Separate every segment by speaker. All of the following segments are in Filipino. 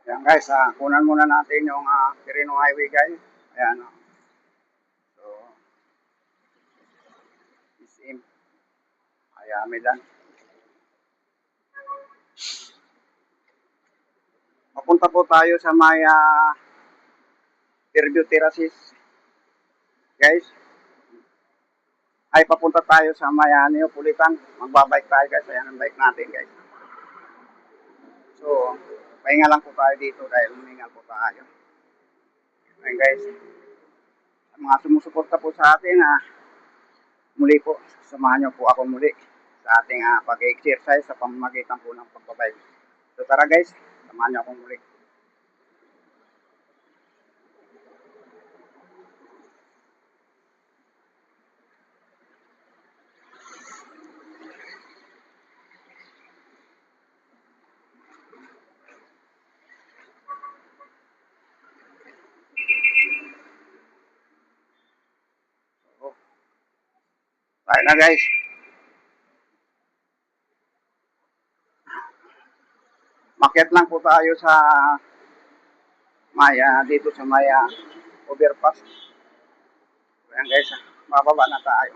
Speaker 1: Ayan guys, kunan muna natin yung Quirino Highway guys. Ayan. So, SM. Ayan, Milan. Papunta po tayo sa may Fairview Terraces. Guys, ay papunta tayo sa may Neapolitan. Magbabike tayo guys. Ayan ang bike natin guys. So, pahinga lang po tayo dito dahil humingal po tayo. Ayan guys. Sa mga sumusuporta po sa atin, muli po, samahan niyo po ako muli sa ating pag-exercise sa pamamagitan po ng pagbabike. So tara guys, samahan niyo ako muli. So, tayo na guys. Makyat lang po tayo sa Maya, dito sa Maya overpass. Ayan guys, bababa na tayo.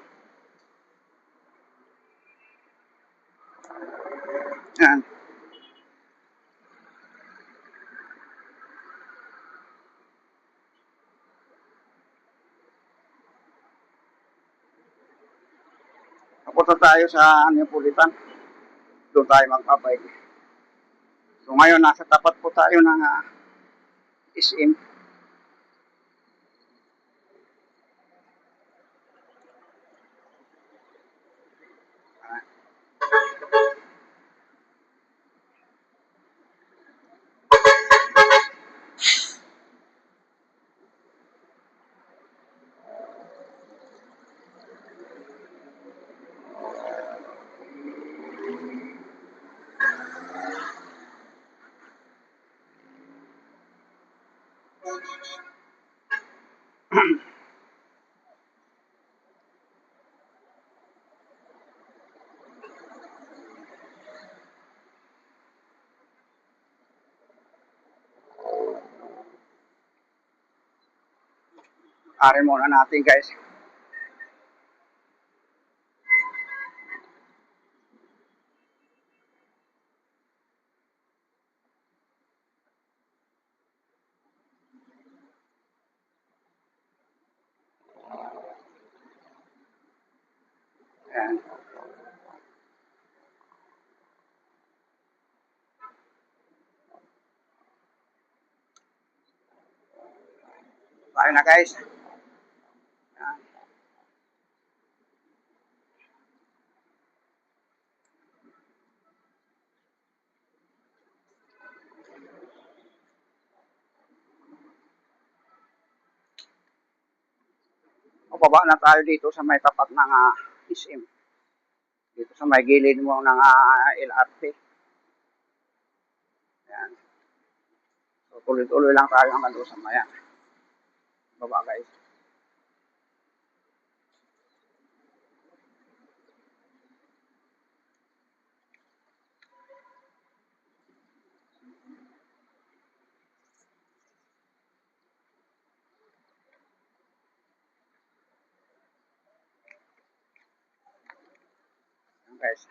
Speaker 1: Ayan. Papunta tayo sa Neapolitan. Doon tayo magpapike. So ngayon, nasa tapat po tayo ng SM. Arin muna natin guys. Ayan. Tayo na guys. Ayan. Baba na tayo dito sa may tapat ng SM. Dito sa may gilid mo ng LRT. Ayan. So tuloy-tuloy lang tayo hanggang doon sa maya. Baba guys. Ayan guys.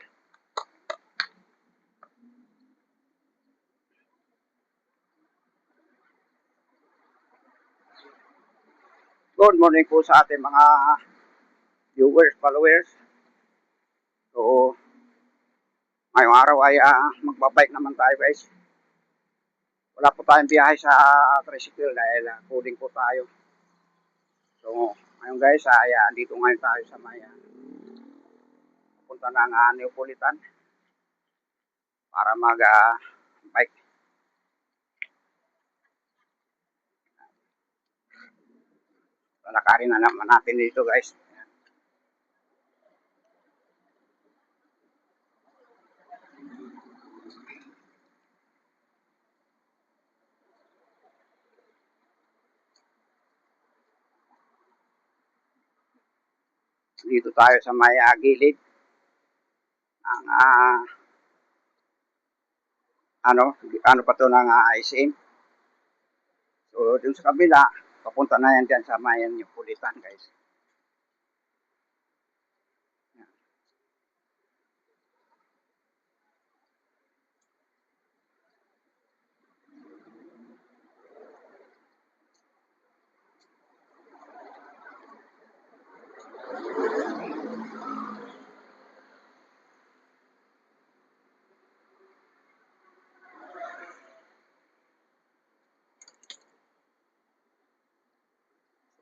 Speaker 1: Good morning po sa ating mga viewers, followers. So, ngayong araw ay magbabike naman tayo guys. Wala po tayong biyahe sa tricycle dahil coding po tayo. So, ngayon guys, dito ngayon tayo sa may punta ng Neapolitan para mag-bike. Lalakarin na naman natin dito guys. Dito tayo sa may gilid ng ano pa to ng SM. So, dun sa kabila, papunta na yan dyan sa mayan yung pulitan, guys.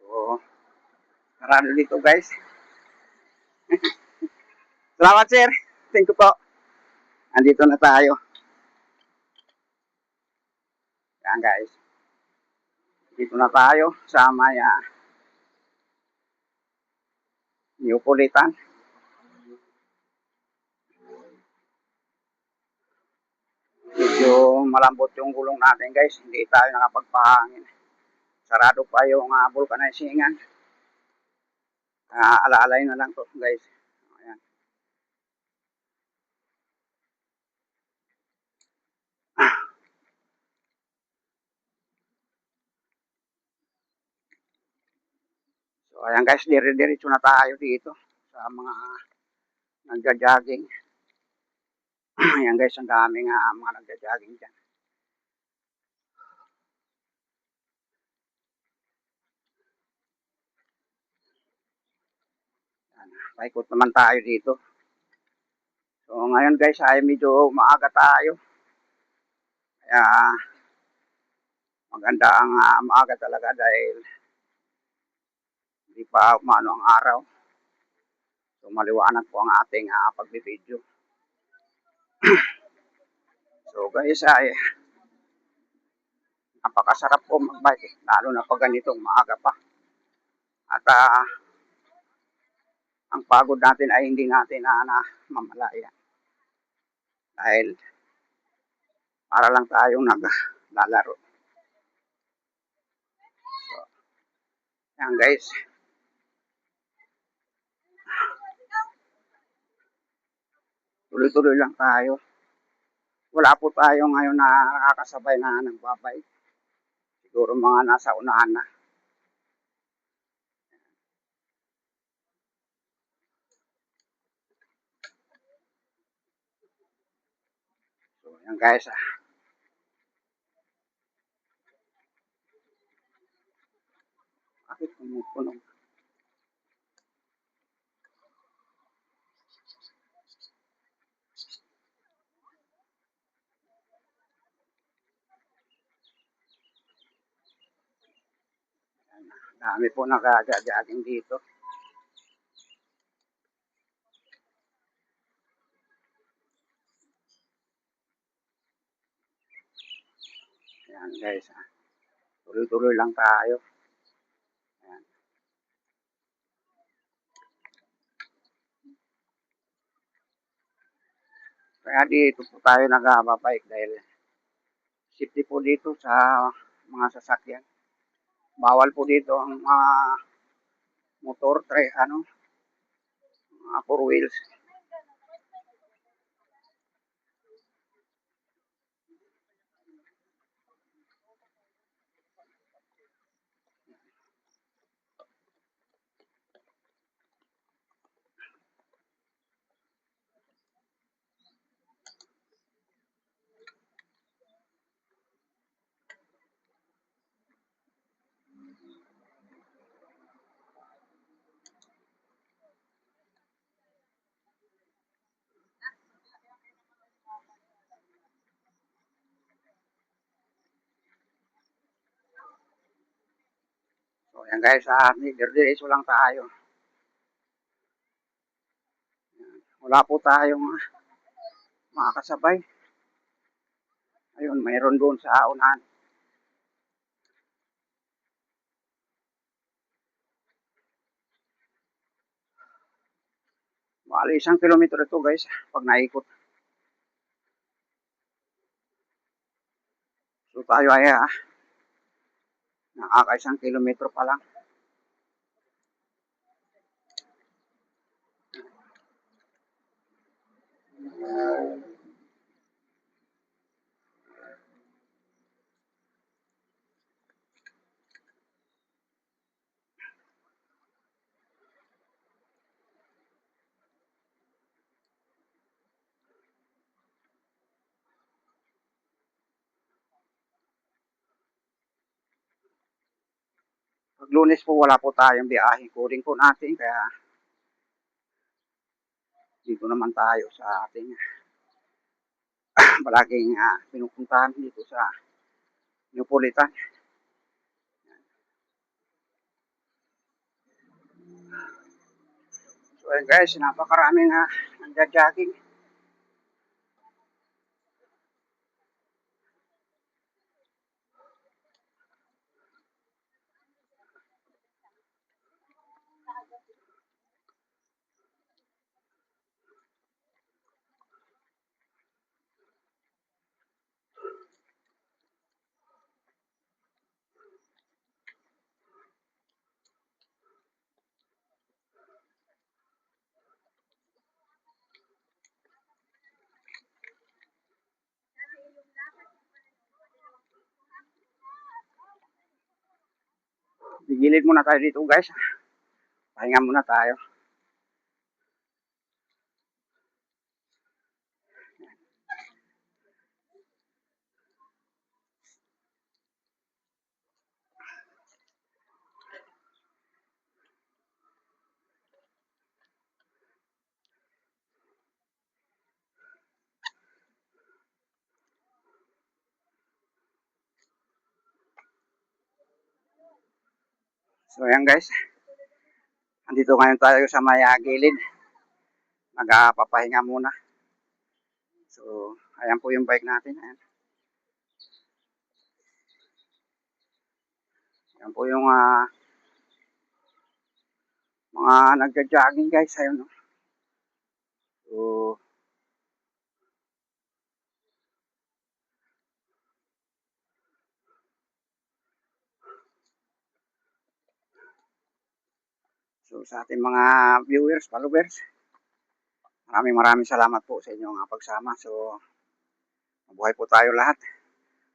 Speaker 1: So, marami dito, guys. Salamat, sir. Thank you po. Andito na tayo. Yan, guys. Dito na tayo sa maya Neopolitan. Medyo malambot yung gulong natin, guys. Hindi tayo nakapagpahangin. Sarado pa yung vulcanizingan. Alaalay na lang to, guys. Ayan. So, ayan, guys. Dire-diretso na tayo dito sa mga nagja-jogging. Ayan, guys. Ang daming mga nagja-jogging dyan. Paikot naman tayo dito. So ngayon, guys, ay medyo maaga tayo. Kaya maganda ang maaga talaga dahil hindi pa umano ang araw. So maliwanag po ang ating pagbibideo. So guys, ay napakasarap po magbike, lalo na pag ganitong maaga pa. At ang pagod natin ay hindi natin mamalaya. Dahil para lang tayong naglalaro. So, yan, guys. Tuloy-tuloy lang tayo. Wala po tayo ngayon na nakakasabay na nagbabike. Siguro mga nasa unahan na. So, yan, guys. Bakit pumupuno? Dami po nag-jogging dito. Ayan, guys. Tuloy-tuloy lang tayo. Ayan. Kaya dito po tayo nag-bike dahil safety po dito sa mga sasakyan. Bawal po dito ang mga motor, mga four wheels. So, ayan, guys, diretso lang tayo. Wala po tayong makakasabay. Ayun, mayroon doon sa unahan. Bali, 1 kilometro ito, guys, pag naikot. So tayo ay nakaka 1 kilometro pa lang. Pag Lunes po wala po tayong biyahe. Kuring po natin kaya dito naman tayo sa ating palaging pinupuntahan dito sa Neapolitan. So ayun guys, napakaraming nagja-jogging. Gigilid muna tayo dito guys. Pahinga muna tayo. So ayan guys, andito ngayon tayo sa may gilid. Nagpapahinga muna. So ayan po yung bike natin. Ayan, ayan po yung mga nagja-jogging guys. Ayun, no? So, sa ating mga viewers, followers, maraming salamat po sa inyong pagsama. So, mabuhay po tayo lahat.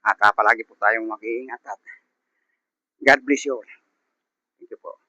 Speaker 1: At palagi po tayong mag-iingat at God bless you all. Thank you po.